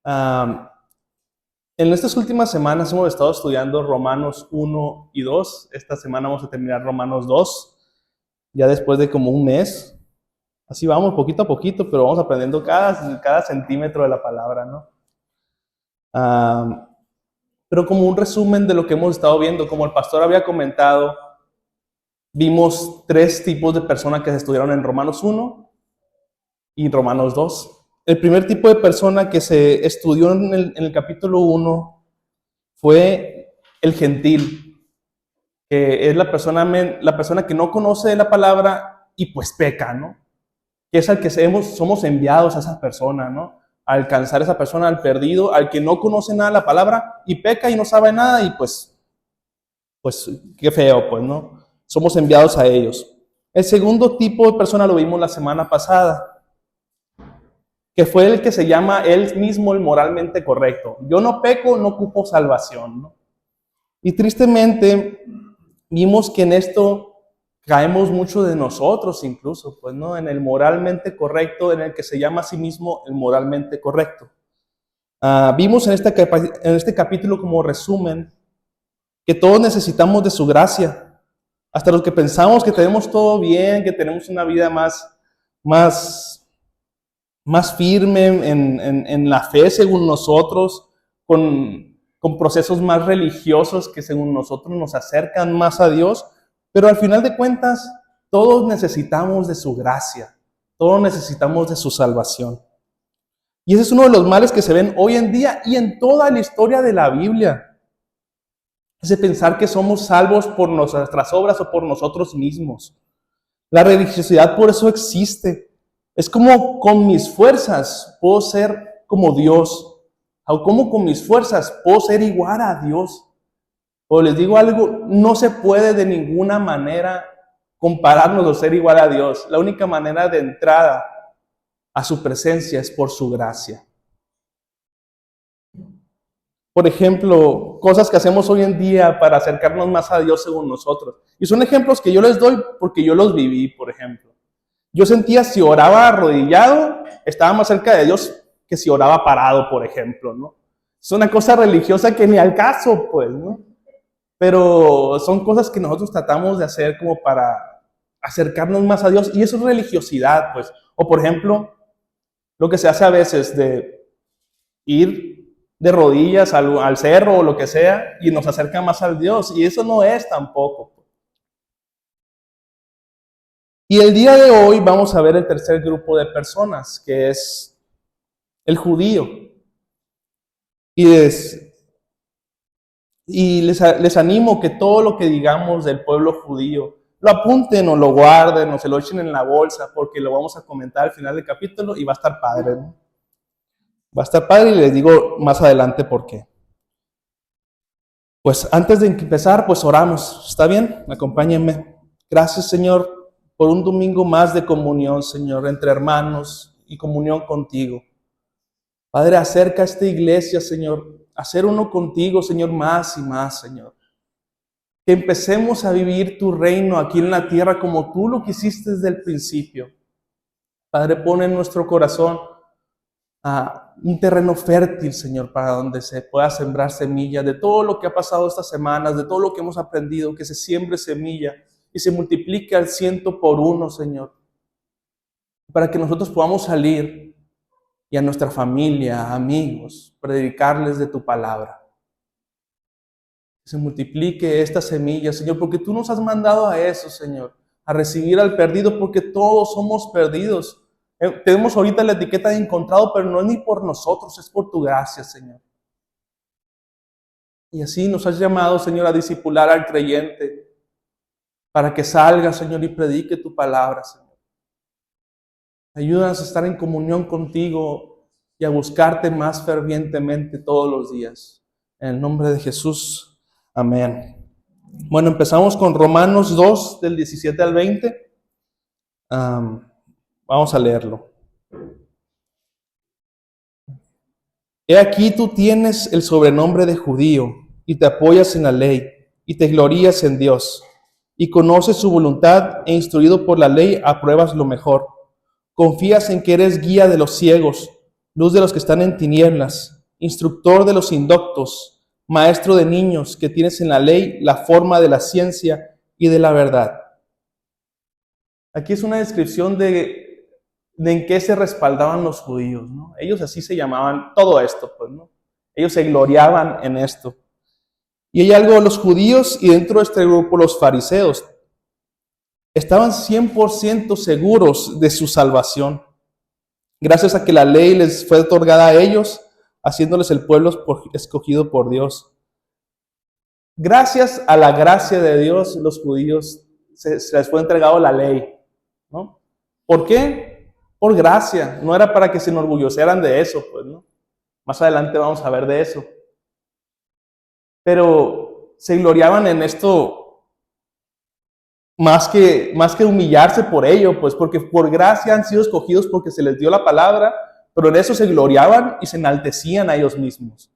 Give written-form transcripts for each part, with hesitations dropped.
Am, en estas últimas semanas hemos estado estudiando Romanos 1 y 2. Esta semana vamos a terminar Romanos 2, ya después de como un mes. Así vamos, poquito a poquito, pero vamos aprendiendo cada centímetro de la palabra, ¿no? Pero como un resumen de lo que hemos estado viendo, como el pastor había comentado, vimos tres tipos de personas que se estudiaron en Romanos 1 y Romanos 2. El primer tipo de persona que se estudió en el capítulo 1 fue el gentil, que es la persona que no conoce la palabra y pues peca, ¿no? Que es al que somos enviados a esa persona, ¿no? A alcanzar a esa persona, al perdido, al que no conoce nada de la palabra y peca y no sabe nada y pues qué feo, pues, ¿no? Somos enviados a ellos. El segundo tipo de persona lo vimos la semana pasada, que fue el que se llama él mismo el moralmente correcto. Yo no peco, no ocupo salvación, ¿no? Y tristemente vimos que en esto caemos mucho de nosotros incluso, pues, ¿no? En el moralmente correcto, en el que se llama a sí mismo el moralmente correcto. Vimos en este capítulo como resumen que todos necesitamos de su gracia. Hasta los que pensamos que tenemos todo bien, que tenemos una vida más firme en la fe según nosotros, con procesos más religiosos que según nosotros nos acercan más a Dios, pero al final de cuentas todos necesitamos de su gracia, todos necesitamos de su salvación. Y ese es uno de los males que se ven hoy en día y en toda la historia de la Biblia. Ese pensar que somos salvos por nuestras obras o por nosotros mismos. La religiosidad por eso existe. Es como con mis fuerzas puedo ser como Dios. O como con mis fuerzas puedo ser igual a Dios. O les digo algo, no se puede de ninguna manera compararnos o ser igual a Dios. La única manera de entrada a su presencia es por su gracia. Por ejemplo, cosas que hacemos hoy en día para acercarnos más a Dios según nosotros. Y son ejemplos que yo les doy porque yo los viví, por ejemplo. Yo sentía si oraba arrodillado, estaba más cerca de Dios que si oraba parado, por ejemplo, ¿no? Es una cosa religiosa que ni al caso, pues, ¿no? Pero son cosas que nosotros tratamos de hacer como para acercarnos más a Dios. Y eso es religiosidad, pues. O, por ejemplo, lo que se hace a veces de ir de rodillas al cerro o lo que sea y nos acerca más al Dios. Y eso no es tampoco. Y el día de hoy vamos a ver el tercer grupo de personas, que es el judío. Y les animo que todo lo que digamos del pueblo judío lo apunten o lo guarden o se lo echen en la bolsa, porque lo vamos a comentar al final del capítulo y va a estar padre, ¿no? Va a estar padre y les digo más adelante por qué. Pues antes de empezar, pues oramos. ¿Está bien? Acompáñenme. Gracias, Señor, por un domingo más de comunión, Señor, entre hermanos y comunión contigo. Padre, acerca a esta iglesia, Señor, a ser uno contigo, Señor, más y más, Señor. Que empecemos a vivir tu reino aquí en la tierra como tú lo quisiste desde el principio. Padre, pon en nuestro corazón un terreno fértil, Señor, para donde se pueda sembrar semilla de todo lo que ha pasado estas semanas, de todo lo que hemos aprendido, que se siembre semilla y se multiplique al 100 por 1, Señor. Para que nosotros podamos salir y a nuestra familia, amigos, predicarles de tu palabra. Que se multiplique esta semilla, Señor, porque tú nos has mandado a eso, Señor, a recibir al perdido, porque todos somos perdidos. Tenemos ahorita la etiqueta de encontrado, pero no es ni por nosotros, es por tu gracia, Señor. Y así nos has llamado, Señor, a discipular al creyente, para que salga, Señor, y predique tu palabra, Señor. Ayúdanos a estar en comunión contigo y a buscarte más fervientemente todos los días. En el nombre de Jesús, amén. Bueno, empezamos con Romanos 2, del 17 al 20. Vamos a leerlo. He aquí tú tienes el sobrenombre de judío, y te apoyas en la ley, y te glorías en Dios, y conoces su voluntad, e instruido por la ley apruebas lo mejor. Confías en que eres guía de los ciegos, luz de los que están en tinieblas, instructor de los indoctos, maestro de niños, que tienes en la ley la forma de la ciencia y de la verdad. Aquí es una descripción de en qué se respaldaban los judíos, ¿no? Ellos así se llamaban todo esto, pues, ¿no? Ellos se gloriaban en esto. Y hay algo, los judíos y dentro de este grupo los fariseos estaban 100% seguros de su salvación, gracias a que la ley les fue otorgada a ellos, haciéndoles el pueblo escogido por Dios. Gracias a la gracia de Dios, los judíos se les fue entregado la ley, ¿no? ¿Por qué? Por gracia, no era para que se enorgullecieran de eso, pues, ¿no? Más adelante vamos a ver de eso. Pero se gloriaban en esto más que humillarse por ello, pues porque por gracia han sido escogidos porque se les dio la palabra, pero en eso se gloriaban y se enaltecían a ellos mismos.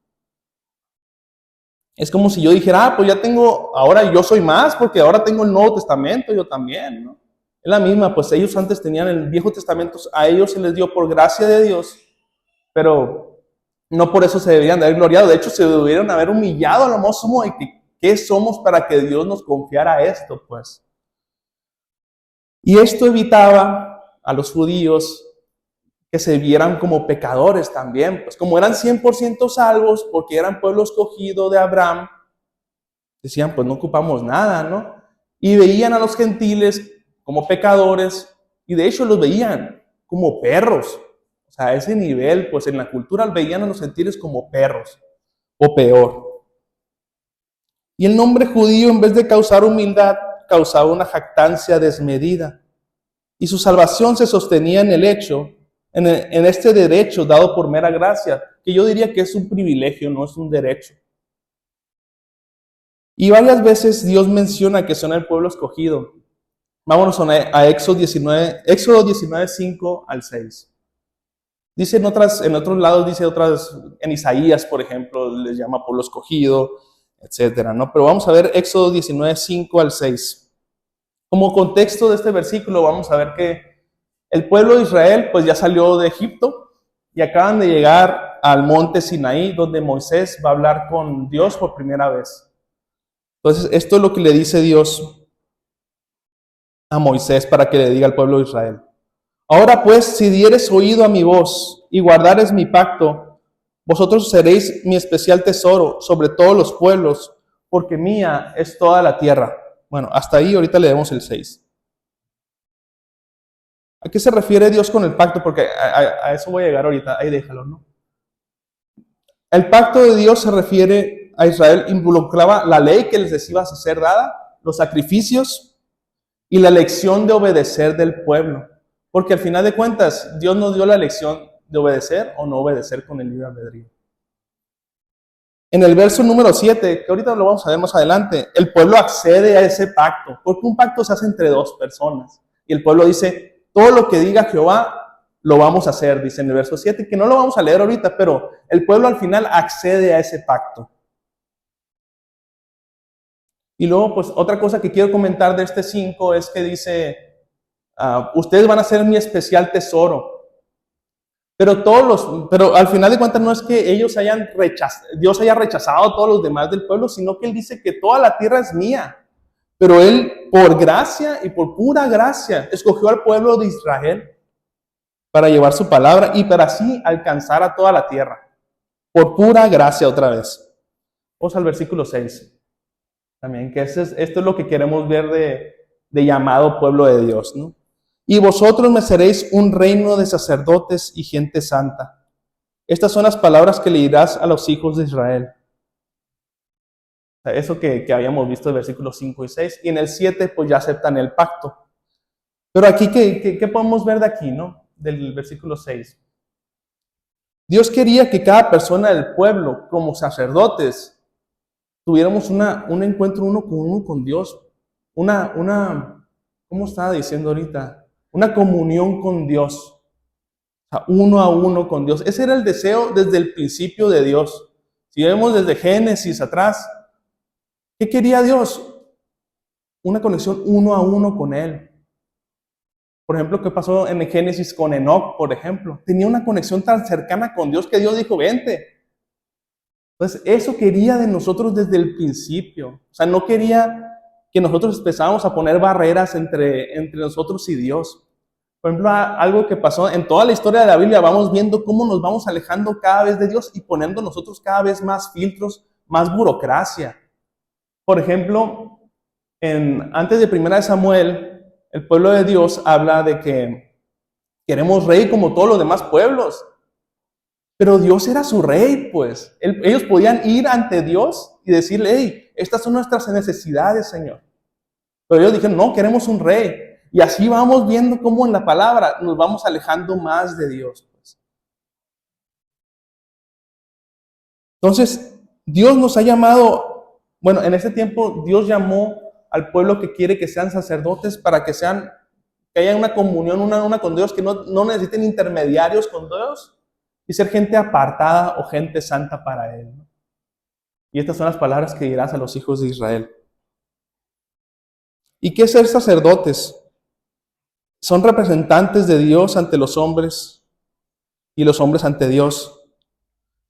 Es como si yo dijera, pues ya tengo, ahora yo soy más porque ahora tengo el Nuevo Testamento, yo también, ¿no? Es la misma, pues ellos antes tenían el Viejo Testamento, a ellos se les dio por gracia de Dios, pero no por eso se deberían de haber gloriado. De hecho, se debieron haber humillado a lo más sumo de que qué somos para que Dios nos confiara esto, pues. Y esto evitaba a los judíos que se vieran como pecadores también, pues como eran 100% salvos, porque eran pueblo escogido de Abraham, decían, pues no ocupamos nada, ¿no? Y veían a los gentiles como pecadores, y de hecho los veían como perros. O sea, a ese nivel, pues en la cultura veían a los gentiles como perros, o peor. Y el nombre judío, en vez de causar humildad, causaba una jactancia desmedida. Y su salvación se sostenía en el hecho, en este derecho dado por mera gracia, que yo diría que es un privilegio, no es un derecho. Y varias veces Dios menciona que son el pueblo escogido. Vámonos a Éxodo 19, 5 al 6. Dice en otros lados, dice otras, en Isaías, por ejemplo, les llama pueblo escogido, etcétera, ¿no? Pero vamos a ver Éxodo 19, 5 al 6. Como contexto de este versículo, vamos a ver que el pueblo de Israel, pues ya salió de Egipto y acaban de llegar al monte Sinaí, donde Moisés va a hablar con Dios por primera vez. Entonces, esto es lo que le dice Dios a Moisés para que le diga al pueblo de Israel. Ahora pues, si dieres oído a mi voz y guardares mi pacto, vosotros seréis mi especial tesoro sobre todos los pueblos, porque mía es toda la tierra. Bueno, hasta ahí ahorita leemos el 6. ¿A qué se refiere Dios con el pacto? Porque a eso voy a llegar ahorita. Ahí déjalo, ¿no? El pacto de Dios se refiere a Israel, involucraba la ley que les iba a ser dada, los sacrificios y la elección de obedecer del pueblo. Porque al final de cuentas, Dios nos dio la elección de obedecer o no obedecer con el libre albedrío. En el verso número 7, que ahorita lo vamos a ver más adelante, el pueblo accede a ese pacto, porque un pacto se hace entre dos personas. Y el pueblo dice, todo lo que diga Jehová, lo vamos a hacer, dice en el verso 7, que no lo vamos a leer ahorita, pero el pueblo al final accede a ese pacto. Y luego, pues, otra cosa que quiero comentar de este 5 es que dice, ustedes van a ser mi especial tesoro. Pero al final de cuentas no es que ellos Dios haya rechazado a todos los demás del pueblo, sino que Él dice que toda la tierra es mía. Pero Él, por gracia y por pura gracia, escogió al pueblo de Israel para llevar su palabra y para así alcanzar a toda la tierra. Por pura gracia otra vez. Vamos al versículo 6. También, que esto es lo que queremos ver de llamado pueblo de Dios, ¿no? Y vosotros me seréis un reino de sacerdotes y gente santa. Estas son las palabras que le dirás a los hijos de Israel. Eso que habíamos visto en versículos 5 y 6. Y en el 7, pues ya aceptan el pacto. Pero aquí, ¿qué podemos ver de aquí, no? Del versículo 6. Dios quería que cada persona del pueblo, como sacerdotes, tuviéramos un encuentro uno con Dios. ¿Cómo estaba diciendo ahorita? Una comunión con Dios. O sea, uno a uno con Dios. Ese era el deseo desde el principio de Dios. Si vemos desde Génesis atrás, ¿qué quería Dios? Una conexión uno a uno con Él. Por ejemplo, ¿qué pasó en el Génesis con Enoc, por ejemplo? Tenía una conexión tan cercana con Dios que Dios dijo, vente. Entonces, eso quería de nosotros desde el principio. O sea, no quería que nosotros empezáramos a poner barreras entre nosotros y Dios. Por ejemplo, algo que pasó en toda la historia de la Biblia, vamos viendo cómo nos vamos alejando cada vez de Dios y poniendo nosotros cada vez más filtros, más burocracia. Por ejemplo, antes de Primera de Samuel, el pueblo de Dios habla de que queremos rey como todos los demás pueblos. Pero Dios era su rey, pues. Ellos podían ir ante Dios y decirle, hey, estas son nuestras necesidades, Señor. Pero ellos dijeron, no, queremos un rey. Y así vamos viendo cómo en la palabra nos vamos alejando más de Dios, pues. Entonces, Dios nos ha llamado, bueno, en este tiempo Dios llamó al pueblo que quiere que sean sacerdotes para que haya una comunión, una con Dios, que no necesiten intermediarios con Dios, y ser gente apartada o gente santa para Él. Y estas son las palabras que dirás a los hijos de Israel. ¿Y qué es ser sacerdotes? Son representantes de Dios ante los hombres y los hombres ante Dios.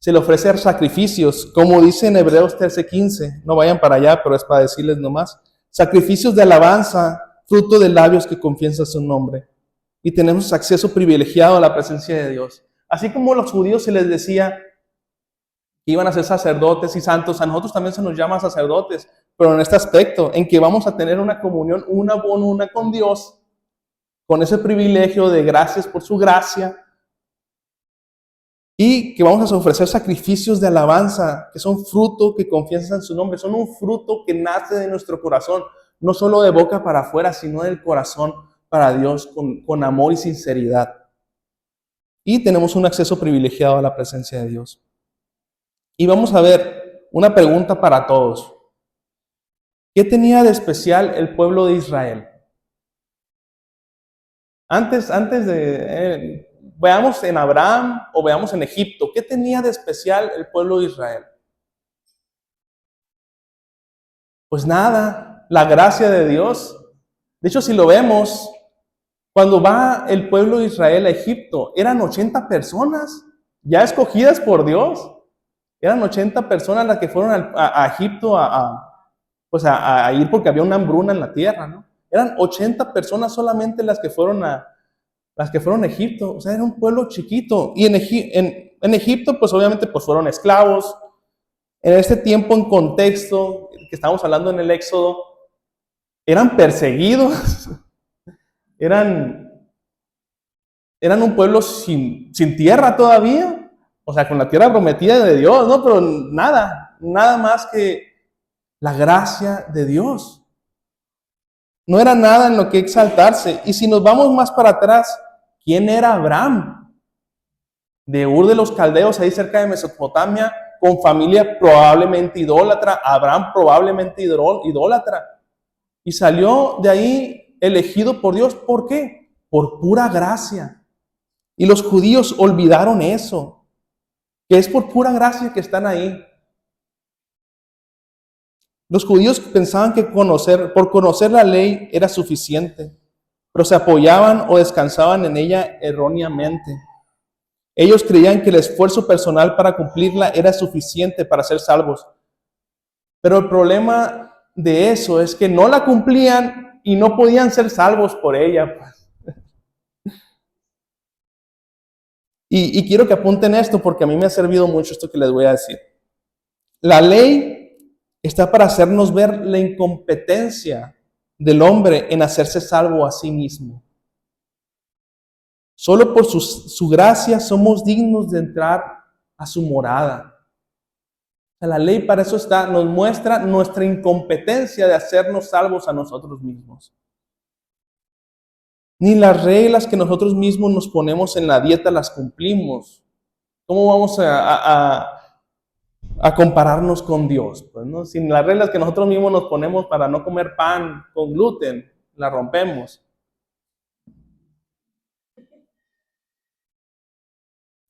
Se le ofrecen sacrificios, como dice en Hebreos 13:15. No vayan para allá, pero es para decirles nomás. Sacrificios de alabanza, fruto de labios que confiesan su nombre. Y tenemos acceso privilegiado a la presencia de Dios. Así como a los judíos se les decía que iban a ser sacerdotes y santos, a nosotros también se nos llama sacerdotes, pero en este aspecto, en que vamos a tener una comunión una con Dios, con ese privilegio de gracias por su gracia, y que vamos a ofrecer sacrificios de alabanza, que son fruto que confiesan su nombre, son un fruto que nace de nuestro corazón, no solo de boca para afuera, sino del corazón para Dios, con amor y sinceridad. Y tenemos un acceso privilegiado a la presencia de Dios. Y vamos a ver una pregunta para todos. ¿Qué tenía de especial el pueblo de Israel? Antes de, veamos en Abraham o veamos en Egipto, ¿qué tenía de especial el pueblo de Israel? Pues nada, la gracia de Dios. De hecho, si lo vemos, cuando va el pueblo de Israel a Egipto, eran 80 personas ya escogidas por Dios. Eran 80 personas las que fueron a Egipto a ir porque había una hambruna en la tierra, ¿no? Eran 80 personas solamente las que fueron a Egipto. O sea, era un pueblo chiquito. Y en Egipto, pues obviamente, pues fueron esclavos. En este tiempo, en contexto, que estamos hablando en el Éxodo, eran perseguidos. eran un pueblo sin tierra todavía. O sea, con la tierra prometida de Dios, ¿no? Pero nada más que la gracia de Dios. No era nada en lo que exaltarse. Y si nos vamos más para atrás, ¿quién era Abraham? De Ur de los Caldeos, ahí cerca de Mesopotamia, con familia probablemente idólatra, Abraham probablemente idólatra. Y salió de ahí elegido por Dios. ¿Por qué? Por pura gracia. Y los judíos olvidaron eso, que es por pura gracia que están ahí. Los judíos pensaban que por conocer la ley era suficiente, pero se apoyaban o descansaban en ella erróneamente. Ellos creían que el esfuerzo personal para cumplirla era suficiente para ser salvos. Pero el problema de eso es que no la cumplían y no podían ser salvos por ella. Y quiero que apunten esto porque a mí me ha servido mucho esto que les voy a decir. La ley está para hacernos ver la incompetencia del hombre en hacerse salvo a sí mismo. Solo por su gracia somos dignos de entrar a su morada. La ley para eso está, nos muestra nuestra incompetencia de hacernos salvos a nosotros mismos. Ni las reglas que nosotros mismos nos ponemos en la dieta las cumplimos. ¿Cómo vamos a compararnos con Dios? Pues, ¿no? Sin las reglas que nosotros mismos nos ponemos para no comer pan con gluten, las rompemos.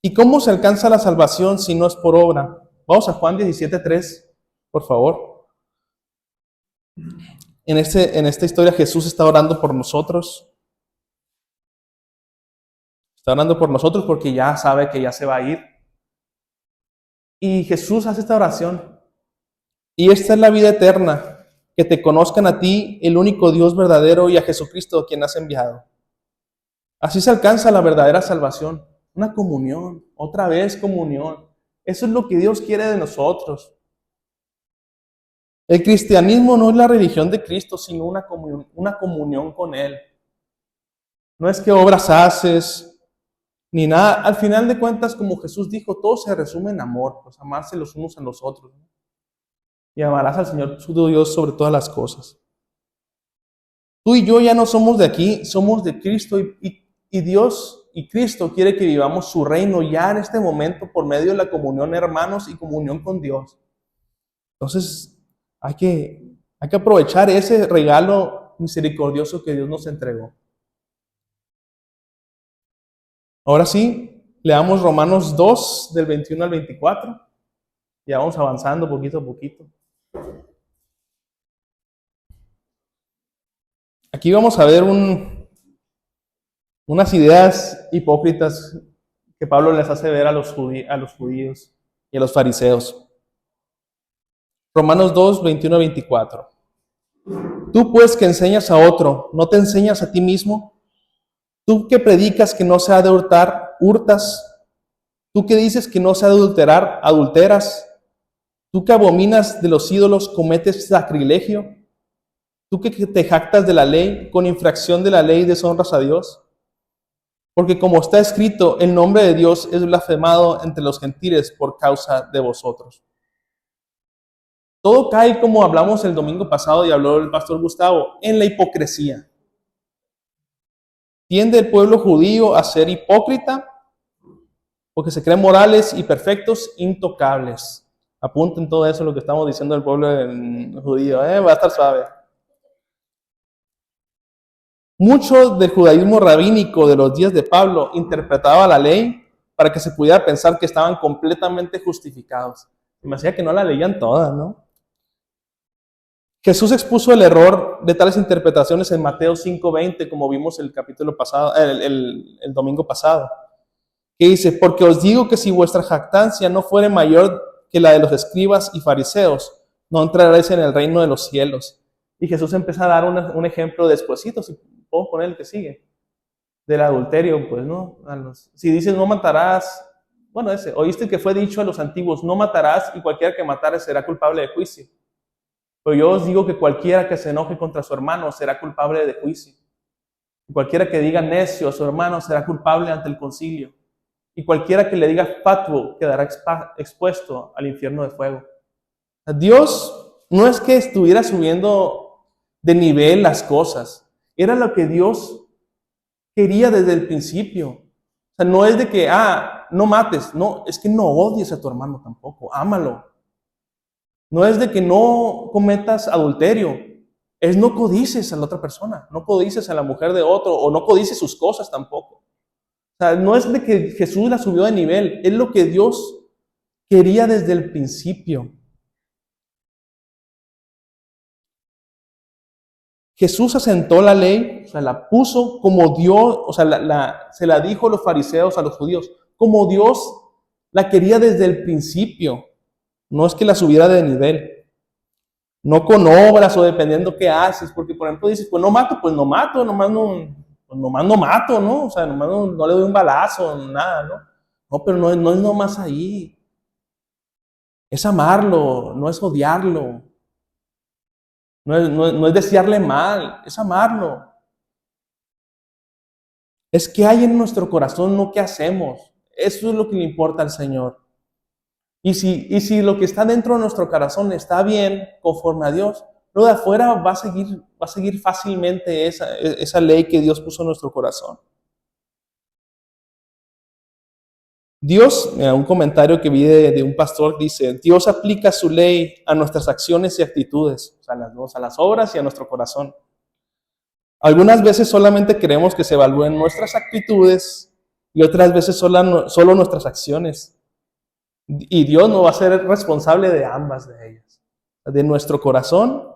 ¿Y cómo se alcanza la salvación si no es por obra? Vamos a Juan 17:3, por favor. En esta historia Jesús está orando por nosotros. Está orando por nosotros porque ya sabe que ya se va a ir. Y Jesús hace esta oración. Y esta es la vida eterna, que te conozcan a ti, el único Dios verdadero, y a Jesucristo, quien has enviado. Así se alcanza la verdadera salvación. Una comunión, otra vez comunión. Eso es lo que Dios quiere de nosotros. El cristianismo no es la religión de Cristo, sino una comunión con Él. No es que obras haces, ni nada. Al final de cuentas, como Jesús dijo, todo se resume en amor, pues amarse los unos a los otros. Y amarás al Señor tu Dios sobre todas las cosas. Tú y yo ya no somos de aquí, somos de Cristo y Dios y Cristo quiere que vivamos su reino ya en este momento por medio de la comunión, hermanos, y comunión con Dios. Entonces, hay que aprovechar ese regalo misericordioso que Dios nos entregó. Ahora sí, leamos Romanos 2, del 21 al 24. Ya vamos avanzando poquito a poquito. Aquí vamos a ver unas ideas hipócritas que Pablo les hace ver a los judíos y a los fariseos. Romanos 2, 21 a 24. Tú pues que enseñas a otro, ¿no te enseñas a ti mismo? Tú que predicas que no se ha de hurtar, hurtas. Tú que dices que no se ha de adulterar, adulteras. Tú que abominas de los ídolos, cometes sacrilegio. Tú que te jactas de la ley, con infracción de la ley deshonras a Dios. Porque como está escrito, el nombre de Dios es blasfemado entre los gentiles por causa de vosotros. Todo cae, como hablamos el domingo pasado y habló el pastor Gustavo, en la hipocresía. Tiende el pueblo judío a ser hipócrita porque se creen morales y perfectos, intocables. Apunten todo eso, lo que estamos diciendo del pueblo judío, va a estar suave. Mucho del judaísmo rabínico de los días de Pablo interpretaba la ley para que se pudiera pensar que estaban completamente justificados. Me hacía que no la leían todas, ¿no? Jesús expuso el error de tales interpretaciones en Mateo 5:20, como vimos el capítulo pasado, el domingo pasado, que dice, porque os digo que si vuestra jactancia no fuere mayor que la de los escribas y fariseos, no entraréis en el reino de los cielos. Y Jesús empieza a dar un ejemplo despuesito, si puedo poner el que sigue, del adulterio, pues, ¿no? Si dices no matarás, bueno, oíste que fue dicho a los antiguos, no matarás, y cualquiera que matare será culpable de juicio. Pero yo os digo que cualquiera que se enoje contra su hermano será culpable de juicio. Y cualquiera que diga necio a su hermano será culpable ante el concilio. Y cualquiera que le diga fatuo quedará expuesto al infierno de fuego. Dios no es que estuviera subiendo de nivel las cosas. Era lo que Dios quería desde el principio. O sea, no es de que, no mates. No, es que no odies a tu hermano tampoco. Ámalo. No es de que no cometas adulterio, es no codices a la otra persona, no codices a la mujer de otro, o no codices sus cosas tampoco. O sea, no es de que Jesús la subió de nivel, es lo que Dios quería desde el principio. Jesús asentó la ley, o sea, la puso como Dios, o sea, se la dijo a los fariseos, a los judíos, como Dios la quería desde el principio. No es que la subiera de nivel. No con obras o dependiendo qué haces, porque por ejemplo dices, pues no mato, nomás no mato, ¿no? O sea, nomás no le doy un balazo, nada, ¿no? No, pero no es nomás ahí. Es amarlo, no es odiarlo. No es desearle mal, es amarlo. Es qué hay en nuestro corazón, no qué hacemos. Eso es lo que le importa al Señor. Y si lo que está dentro de nuestro corazón está bien, conforme a Dios, lo de afuera va a seguir fácilmente esa ley que Dios puso en nuestro corazón. Dios, un comentario que vi de un pastor dice, Dios aplica su ley a nuestras acciones y actitudes, o sea, a las obras y a nuestro corazón. Algunas veces solamente queremos que se evalúen nuestras actitudes y otras veces solo nuestras acciones. Y Dios no va a ser responsable de ambas de ellas, de nuestro corazón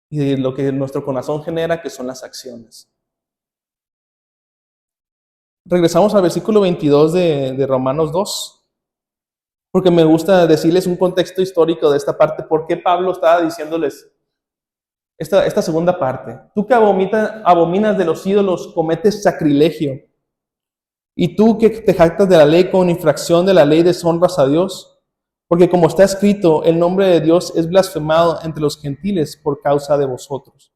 y de lo que nuestro corazón genera, que son las acciones. Regresamos al versículo 22 de Romanos 2, porque me gusta decirles un contexto histórico de esta parte, por qué Pablo estaba diciéndoles esta segunda parte. Tú que abominas de los ídolos, cometes sacrilegio. Y tú que te jactas de la ley con infracción de la ley, deshonras a Dios. Porque como está escrito, el nombre de Dios es blasfemado entre los gentiles por causa de vosotros.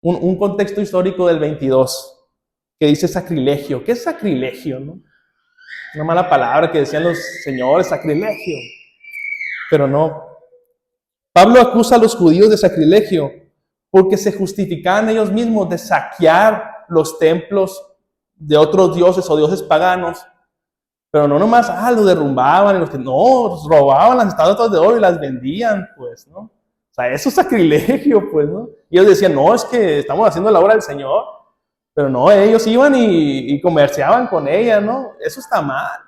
Un contexto histórico del 22, que dice sacrilegio. ¿Qué es sacrilegio, no? Una mala palabra que decían los señores, sacrilegio. Pero no. Pablo acusa a los judíos de sacrilegio porque se justificaban ellos mismos de saquear los templos de otros dioses o dioses paganos. Pero no nomás, lo derrumbaban, no, robaban las estatuas de oro y las vendían, pues, ¿no? O sea, eso es sacrilegio, pues, ¿no? Y ellos decían, no, es que estamos haciendo la obra del Señor. Pero no, ellos iban y comerciaban con ella, ¿no? Eso está mal.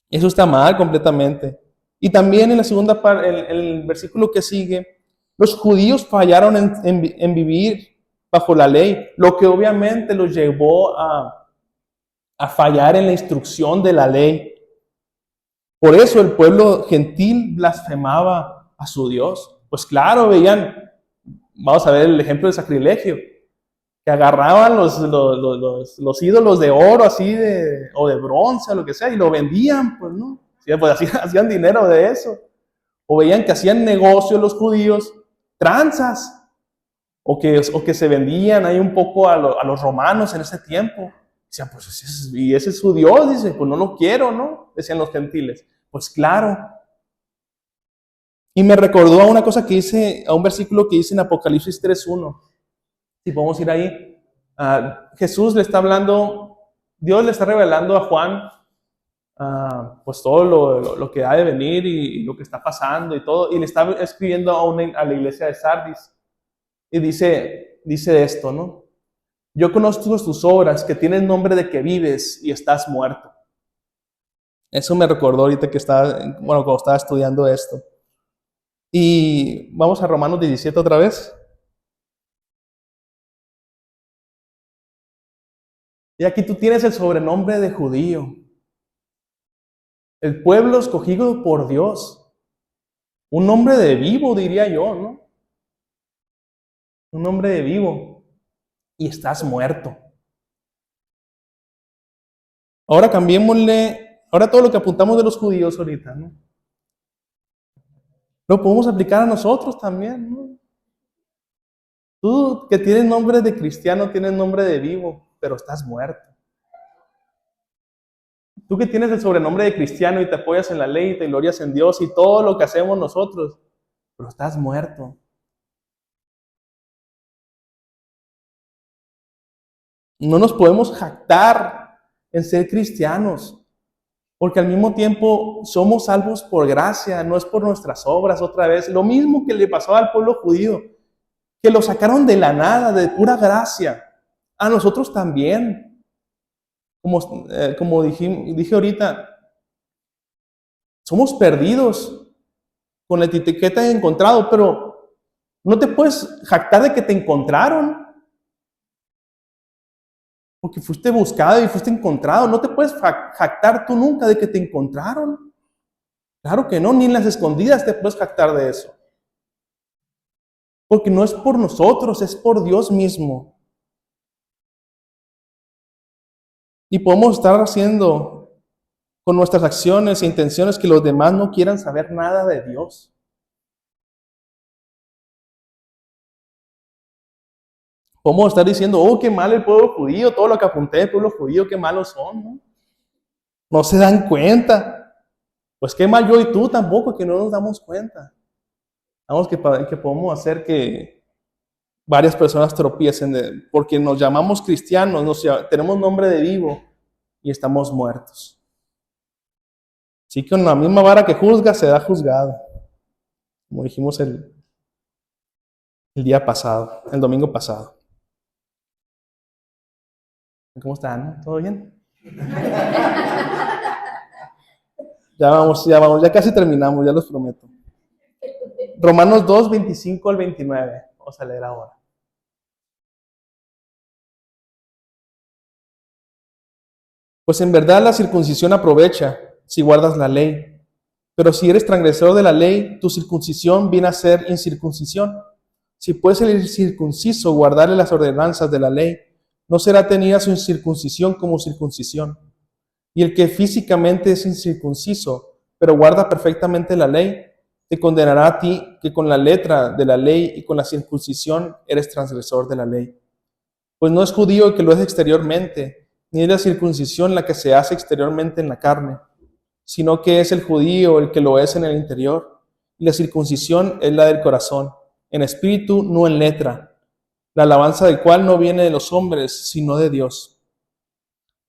Eso está mal completamente. Y también en la segunda parte, el versículo que sigue, los judíos fallaron en vivir bajo la ley, lo que obviamente los llevó a fallar en la instrucción de la ley. Por eso el pueblo gentil blasfemaba a su Dios. Pues claro, veían, vamos a ver el ejemplo del sacrilegio, que agarraban los ídolos de oro así o de bronce o lo que sea y lo vendían, pues no, sí, pues hacían dinero de eso. O veían que hacían negocio los judíos, tranzas, o que se vendían ahí un poco a los romanos en ese tiempo. Decían, pues ese es su Dios, dice, pues no lo quiero, ¿no? Decían los gentiles. Pues claro. Y me recordó a una cosa que dice, a un versículo que dice en Apocalipsis 3:1. Si podemos ir ahí. Jesús le está hablando, Dios le está revelando a Juan, pues todo lo que ha de venir y lo que está pasando y todo. Y le está escribiendo a la iglesia de Sardis. Y dice esto, ¿no? Yo conozco tus obras, que tienes nombre de que vives y estás muerto. Eso me recordó ahorita que cuando estaba estudiando esto. Y vamos a Romanos 17 otra vez. Y aquí tú tienes el sobrenombre de judío. El pueblo escogido por Dios. Un nombre de vivo, diría yo, ¿no? Un nombre de vivo. Y estás muerto. Ahora cambiémosle, ahora todo lo que apuntamos de los judíos ahorita, ¿no? Lo podemos aplicar a nosotros también, ¿no? Tú que tienes nombre de cristiano, tienes nombre de vivo, pero estás muerto. Tú que tienes el sobrenombre de cristiano y te apoyas en la ley y te glorias en Dios y todo lo que hacemos nosotros, pero estás muerto. No nos podemos jactar en ser cristianos, porque al mismo tiempo somos salvos por gracia, no es por nuestras obras otra vez. Lo mismo que le pasaba al pueblo judío, que lo sacaron de la nada, de pura gracia. A nosotros también. Como dije ahorita, somos perdidos con la etiqueta de encontrado, pero no te puedes jactar de que te encontraron, porque fuiste buscado y fuiste encontrado. No te puedes jactar tú nunca de que te encontraron. Claro que no, ni en las escondidas te puedes jactar de eso. Porque no es por nosotros, es por Dios mismo. Y podemos estar haciendo con nuestras acciones e intenciones que los demás no quieran saber nada de Dios. Podemos estar diciendo, qué mal el pueblo judío, todo lo que apunté del pueblo judío, qué malos son, ¿no? No se dan cuenta. Pues qué mal yo y tú tampoco, que no nos damos cuenta. Vamos que podemos hacer que varias personas tropiecen, porque nos llamamos cristianos, tenemos nombre de vivo y estamos muertos. Así que con la misma vara que juzga, será juzgado. Como dijimos el día pasado, el domingo pasado. ¿Cómo están? ¿Todo bien? Ya vamos, ya casi terminamos, ya los prometo. Romanos 2, 25 al 29. Vamos a leer ahora. Pues en verdad la circuncisión aprovecha si guardas la ley. Pero si eres transgresor de la ley, tu circuncisión viene a ser incircuncisión. Si pues el incircunciso guardarle las ordenanzas de la ley, no será tenida su incircuncisión como circuncisión. Y el que físicamente es incircunciso, pero guarda perfectamente la ley, te condenará a ti que con la letra de la ley y con la circuncisión eres transgresor de la ley. Pues no es judío el que lo es exteriormente, ni es la circuncisión la que se hace exteriormente en la carne, sino que es el judío el que lo es en el interior. Y la circuncisión es la del corazón, en espíritu, no en letra, la alabanza del cual no viene de los hombres, sino de Dios.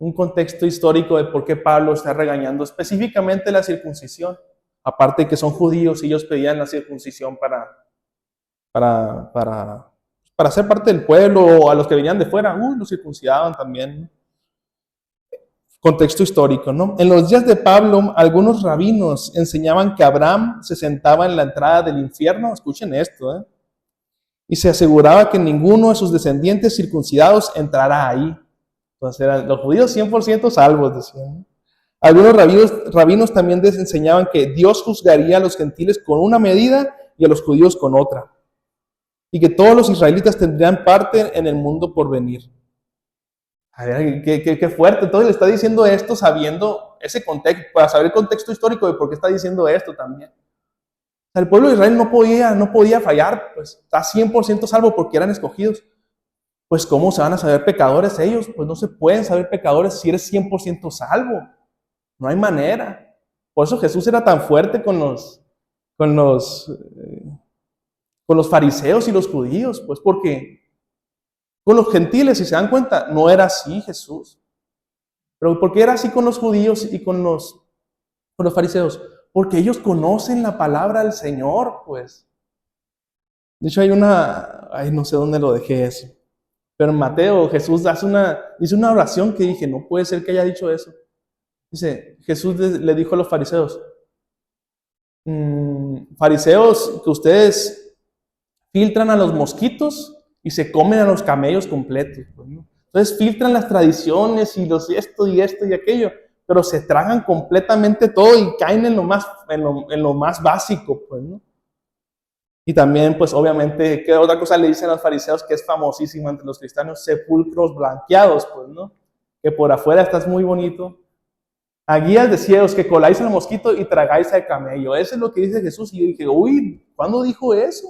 Un contexto histórico de por qué Pablo está regañando específicamente la circuncisión. Aparte de que son judíos, ellos pedían la circuncisión para ser parte del pueblo, o a los que venían de fuera, los circuncidaban también. Contexto histórico, ¿no? En los días de Pablo, algunos rabinos enseñaban que Abraham se sentaba en la entrada del infierno, escuchen esto, y se aseguraba que ninguno de sus descendientes circuncidados entrara ahí. Entonces eran los judíos 100% salvos, decían. Algunos rabinos también enseñaban que Dios juzgaría a los gentiles con una medida y a los judíos con otra, y que todos los israelitas tendrían parte en el mundo por venir. A ver, qué fuerte. Entonces le está diciendo esto sabiendo ese contexto, para saber el contexto histórico de por qué está diciendo esto también. O sea, el pueblo de Israel no podía fallar, pues está 100% salvo porque eran escogidos. Pues ¿cómo se van a saber pecadores ellos? Pues no se pueden saber pecadores si eres 100% salvo. No hay manera. Por eso Jesús era tan fuerte con los fariseos y los judíos, pues porque con los gentiles, si se dan cuenta, no era así Jesús. Pero ¿por qué era así con los judíos y con los fariseos? Porque ellos conocen la palabra del Señor, pues. De hecho, no sé dónde lo dejé eso. Pero en Mateo, Jesús dice una oración que dije, no puede ser que haya dicho eso. Dice, Jesús le dijo a los fariseos, fariseos, que ustedes filtran a los mosquitos y se comen a los camellos completos, pues, ¿no? Entonces filtran las tradiciones y esto y aquello, pero se tragan completamente todo y caen en lo más básico, pues, ¿no? Y también, pues, obviamente, ¿qué otra cosa le dicen a los fariseos que es famosísima entre los cristianos? Sepulcros blanqueados, pues, ¿no? Que por afuera estás muy bonito. A guías de ciegos que coláis al mosquito y tragáis al camello. Eso es lo que dice Jesús. Y yo dije, ¿cuándo dijo eso?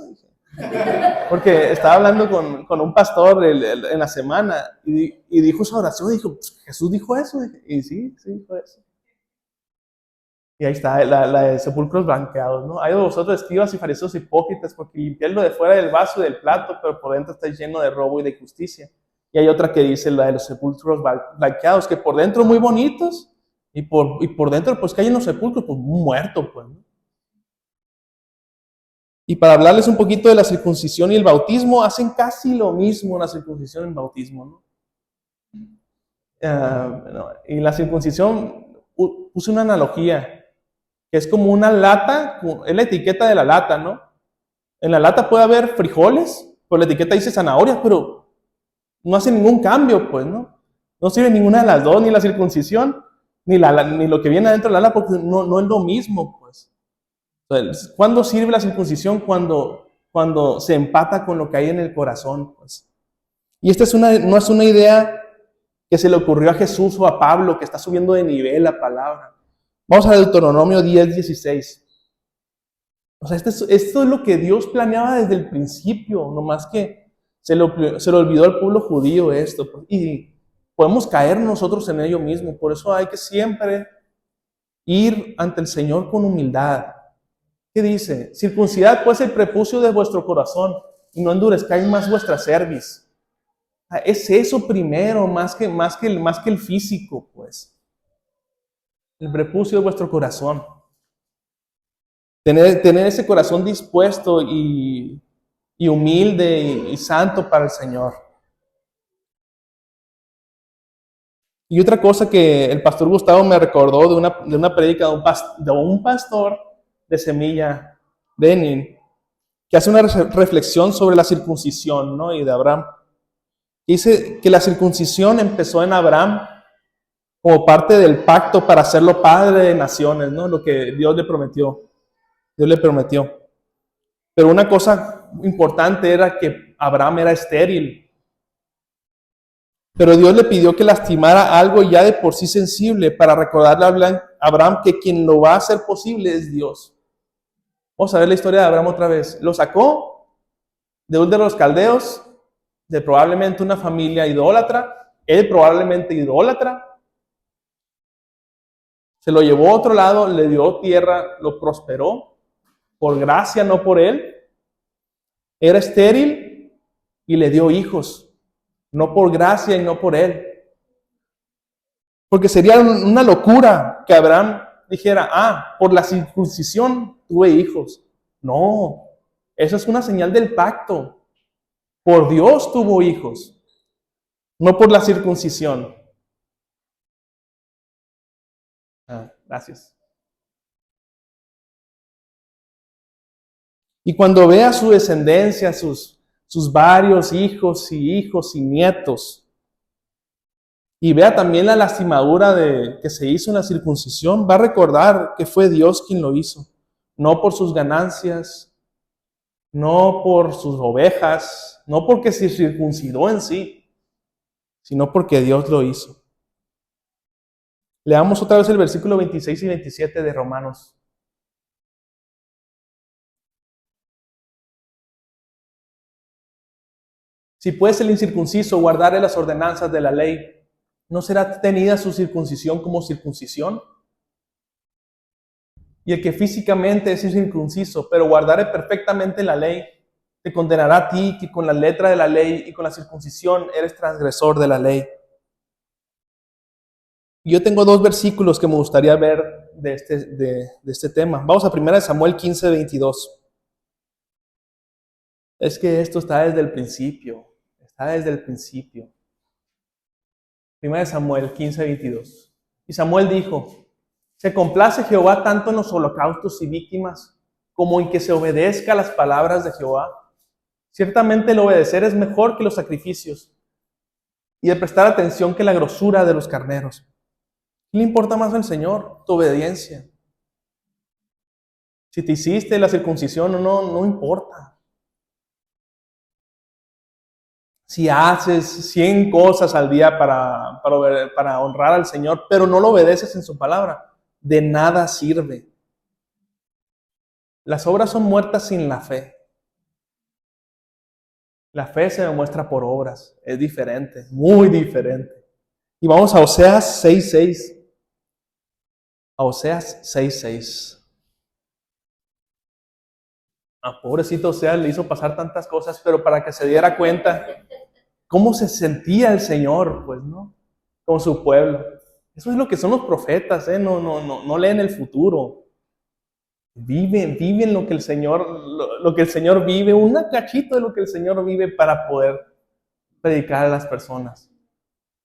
Porque estaba hablando con un pastor en la semana y dijo esa oración. Y dijo, ¿Jesús dijo eso? Y sí dijo eso. Y ahí está, la de sepulcros blanqueados, ¿no? Hay de vosotros, escribas y fariseos hipócritas, porque limpiáis lo de fuera del vaso y del plato, pero por dentro estáis lleno de robo y de injusticia. Y hay otra que dice, la de los sepulcros blanqueados, que por dentro muy bonitos, y por dentro, pues, que hay en los sepulcros, pues, un muerto, pues, ¿no? Y para hablarles un poquito de la circuncisión y el bautismo, hacen casi lo mismo la circuncisión y el bautismo, ¿no? Y la circuncisión, puse una analogía, que es como una lata, es la etiqueta de la lata, ¿no? En la lata puede haber frijoles, pero la etiqueta dice zanahorias, pero no hace ningún cambio, pues, ¿no? No sirve ninguna de las dos, ni la circuncisión, ni lo que viene adentro de la lata, porque no es lo mismo, pues. Entonces, ¿cuándo sirve la circuncisión? Cuando se empata con lo que hay en el corazón, pues. Y esta no es una idea que se le ocurrió a Jesús o a Pablo, que está subiendo de nivel la palabra. Vamos a Deuteronomio 10:16. O sea, esto es lo que Dios planeaba desde el principio, nomás que se le olvidó al pueblo judío esto. Y podemos caer nosotros en ello mismo. Por eso hay que siempre ir ante el Señor con humildad. ¿Qué dice? Circuncidad pues el prepucio de vuestro corazón y no endurezcáis más vuestra cerviz. Es eso primero, más que el físico, pues. El prepucio de vuestro corazón. Tener ese corazón dispuesto y humilde y santo para el Señor. Y otra cosa que el pastor Gustavo me recordó de una prédica de un pastor de Semilla, Lenin, que hace una reflexión sobre la circuncisión, ¿no? Y de Abraham. Dice que la circuncisión empezó en Abraham como parte del pacto para hacerlo padre de naciones, ¿no? Lo que Dios le prometió. Dios le prometió. Pero una cosa importante era que Abraham era estéril. Pero Dios le pidió que lastimara algo ya de por sí sensible para recordarle a Abraham que quien lo va a hacer posible es Dios. Vamos a ver la historia de Abraham otra vez. Lo sacó de Ur de los Caldeos, de probablemente una familia idólatra, él probablemente idólatra. Se lo llevó a otro lado, le dio tierra, lo prosperó, por gracia, no por él. Era estéril y le dio hijos, no por gracia y no por él. Porque sería una locura que Abraham dijera, por la circuncisión tuve hijos. No, eso es una señal del pacto. Por Dios tuvo hijos, no por la circuncisión. Gracias. Y cuando vea su descendencia, sus varios hijos y nietos, y vea también la lastimadura que se hizo en la circuncisión, va a recordar que fue Dios quien lo hizo, no por sus ganancias, no por sus ovejas, no porque se circuncidó en sí, sino porque Dios lo hizo. Leamos otra vez el versículo 26 y 27 de Romanos. Si pues el incircunciso guardare las ordenanzas de la ley, ¿no será tenida su circuncisión como circuncisión? Y el que físicamente es incircunciso, pero guardare perfectamente la ley, te condenará a ti que con la letra de la ley y con la circuncisión eres transgresor de la ley. Y yo tengo dos versículos que me gustaría ver de este tema. Vamos a 1 Samuel 15, 22. Es que esto está desde el principio. Está desde el principio. 1 Samuel 15, 22. Y Samuel dijo, ¿se complace Jehová tanto en los holocaustos y víctimas como en que se obedezca a las palabras de Jehová? Ciertamente el obedecer es mejor que los sacrificios y el prestar atención que la grosura de los carneros. ¿Qué le importa más al Señor? Tu obediencia. Si te hiciste la circuncisión o no, no importa. Si haces 100 cosas al día para honrar al Señor, pero no lo obedeces en su palabra, de nada sirve. Las obras son muertas sin la fe. La fe se demuestra por obras. Es diferente, muy diferente. Y vamos a Oseas 6:6. A Oseas 6:6. Pobrecito Oseas, le hizo pasar tantas cosas, pero para que se diera cuenta cómo se sentía el Señor, pues, ¿no? Con su pueblo. Eso es lo que son los profetas, ¿eh? No leen el futuro. Viven lo que el Señor vive, un cachito de lo que el Señor vive para poder predicar a las personas.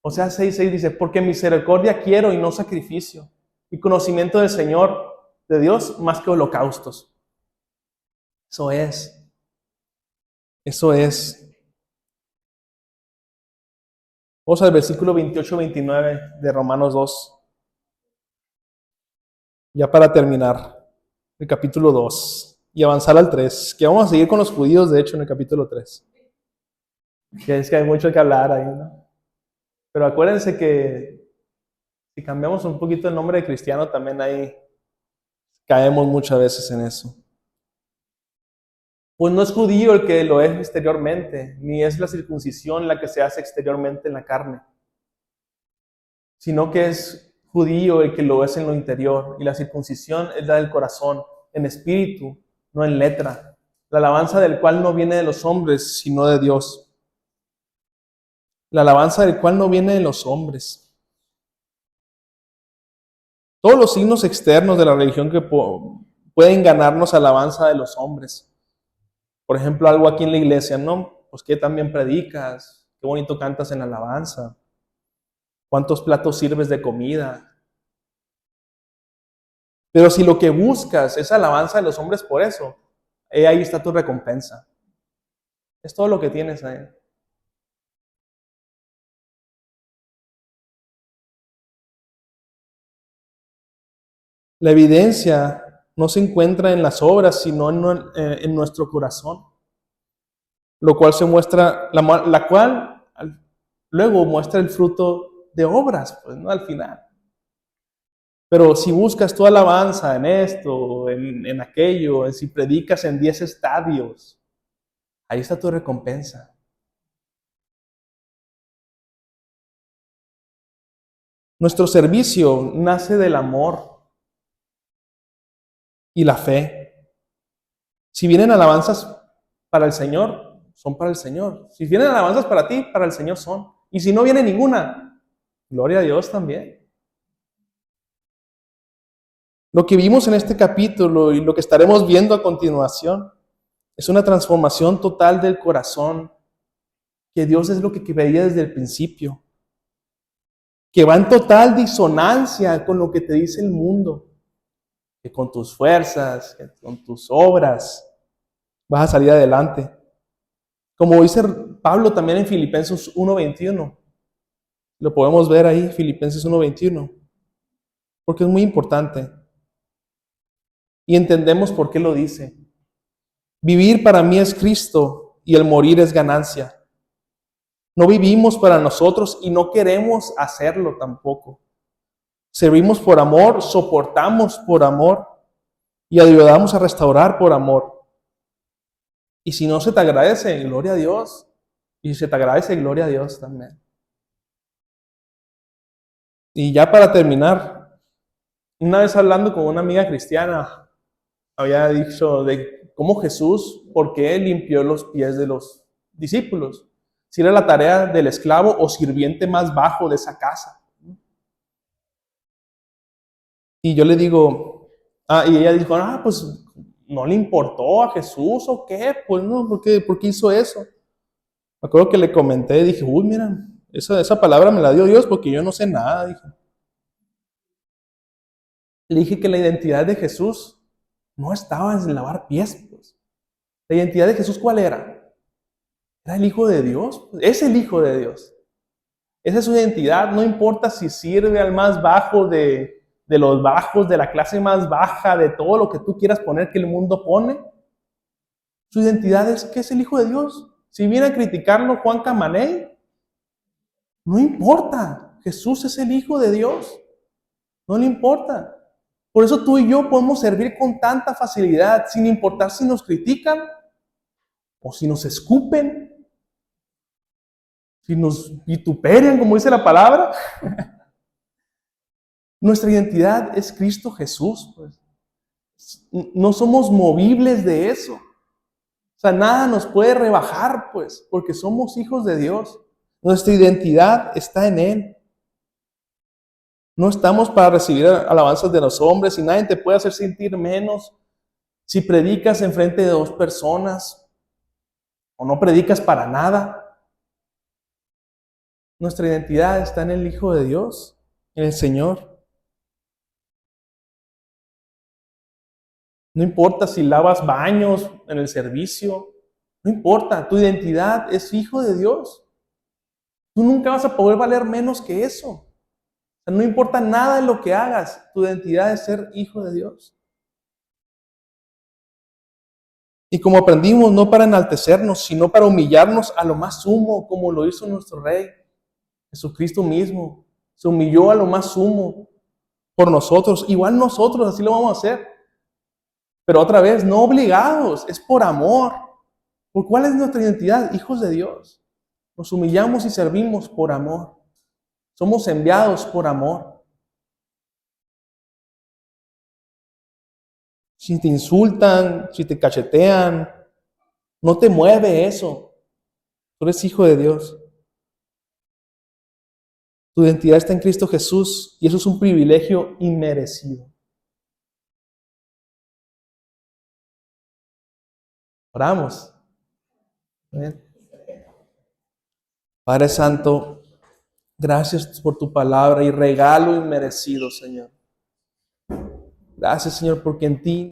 Oseas 6:6 dice, porque misericordia quiero y no sacrificio, y conocimiento del Señor, de Dios, más que holocaustos. Eso es. Eso es. Vamos al versículo 28-29 de Romanos 2. Ya para terminar, el capítulo 2 y avanzar al 3, que vamos a seguir con los judíos, de hecho, en el capítulo 3. Que es que hay mucho que hablar ahí, ¿no? Pero acuérdense que si cambiamos un poquito el nombre de cristiano, también ahí caemos muchas veces en eso. Pues no es judío el que lo es exteriormente, ni es la circuncisión la que se hace exteriormente en la carne, sino que es judío el que lo es en lo interior, y la circuncisión es la del corazón, en espíritu, no en letra, la alabanza del cual no viene de los hombres, sino de Dios. La alabanza del cual no viene de los hombres. Todos los signos externos de la religión que pueden ganarnos alabanza de los hombres. Por ejemplo, algo aquí en la iglesia, ¿no? Pues que también predicas, qué bonito cantas en la alabanza, cuántos platos sirves de comida. Pero si lo que buscas es alabanza de los hombres por eso, ahí está tu recompensa. Es todo lo que tienes ahí. La evidencia no se encuentra en las obras, sino en nuestro corazón, lo cual se muestra, la cual luego muestra el fruto de obras, pues, ¿no? Al final. Pero si buscas tu alabanza en esto, en aquello, si predicas en 10 estadios, ahí está tu recompensa. Nuestro servicio nace del amor y la fe. Si vienen alabanzas para el Señor, son para el Señor. Si vienen alabanzas para ti, para el Señor son. Y si no viene ninguna, gloria a Dios también. Lo que vimos en este capítulo y lo que estaremos viendo a continuación es una transformación total del corazón, que Dios es lo que veía desde el principio, que va en total disonancia con lo que te dice el mundo, que con tus fuerzas, que con tus obras vas a salir adelante. Como dice Pablo también en Filipenses 1:21, lo podemos ver ahí, Filipenses 1:21, porque es muy importante. Y entendemos por qué lo dice. Vivir para mí es Cristo y el morir es ganancia. No vivimos para nosotros y no queremos hacerlo tampoco. Servimos por amor, soportamos por amor y ayudamos a restaurar por amor. Y si no se te agradece, gloria a Dios. Y si se te agradece, gloria a Dios también. Y ya para terminar, una vez hablando con una amiga cristiana, había dicho de cómo Jesús, por qué limpió los pies de los discípulos. Si era la tarea del esclavo o sirviente más bajo de esa casa. Y yo le digo, y ella dijo, pues no le importó a Jesús o qué, pues no, ¿por qué hizo eso? Me acuerdo que le comenté, dije, uy, mira, esa palabra me la dio Dios porque yo no sé nada, dije. Le dije que la identidad de Jesús no estaba en lavar pies, pues. La identidad de Jesús, ¿cuál era? Era el Hijo de Dios, pues. Es el Hijo de Dios. Esa es su identidad, no importa si sirve al más bajo de los bajos, de la clase más baja, de todo lo que tú quieras poner que el mundo pone. Su identidad es que es el Hijo de Dios. Si viene a criticarlo Juan Camaney, no importa, Jesús es el Hijo de Dios, no le importa. Por eso tú y yo podemos servir con tanta facilidad, sin importar si nos critican o si nos escupen, si nos vituperian, como dice la palabra. Nuestra identidad es Cristo Jesús, pues. No somos movibles de eso. O sea, nada nos puede rebajar, pues, porque somos hijos de Dios. Nuestra identidad está en Él. No estamos para recibir alabanzas de los hombres y nadie te puede hacer sentir menos si predicas en frente de 2 personas o no predicas para nada. Nuestra identidad está en el Hijo de Dios, en el Señor. No importa si lavas baños en el servicio, no importa, tu identidad es hijo de Dios. Tú nunca vas a poder valer menos que eso. O sea, no importa nada de lo que hagas, tu identidad es ser hijo de Dios. Y como aprendimos, no para enaltecernos, sino para humillarnos a lo más sumo, como lo hizo nuestro Rey, Jesucristo mismo. Se humilló a lo más sumo por nosotros. Igual nosotros así lo vamos a hacer. Pero otra vez, no obligados, es por amor. ¿Por cuál es nuestra identidad? Hijos de Dios. Nos humillamos y servimos por amor. Somos enviados por amor. Si te insultan, si te cachetean, no te mueve eso. Tú eres hijo de Dios. Tu identidad está en Cristo Jesús y eso es un privilegio inmerecido. Oramos. Amén. Padre Santo, gracias por tu palabra y regalo inmerecido, Señor. Gracias, Señor, porque en ti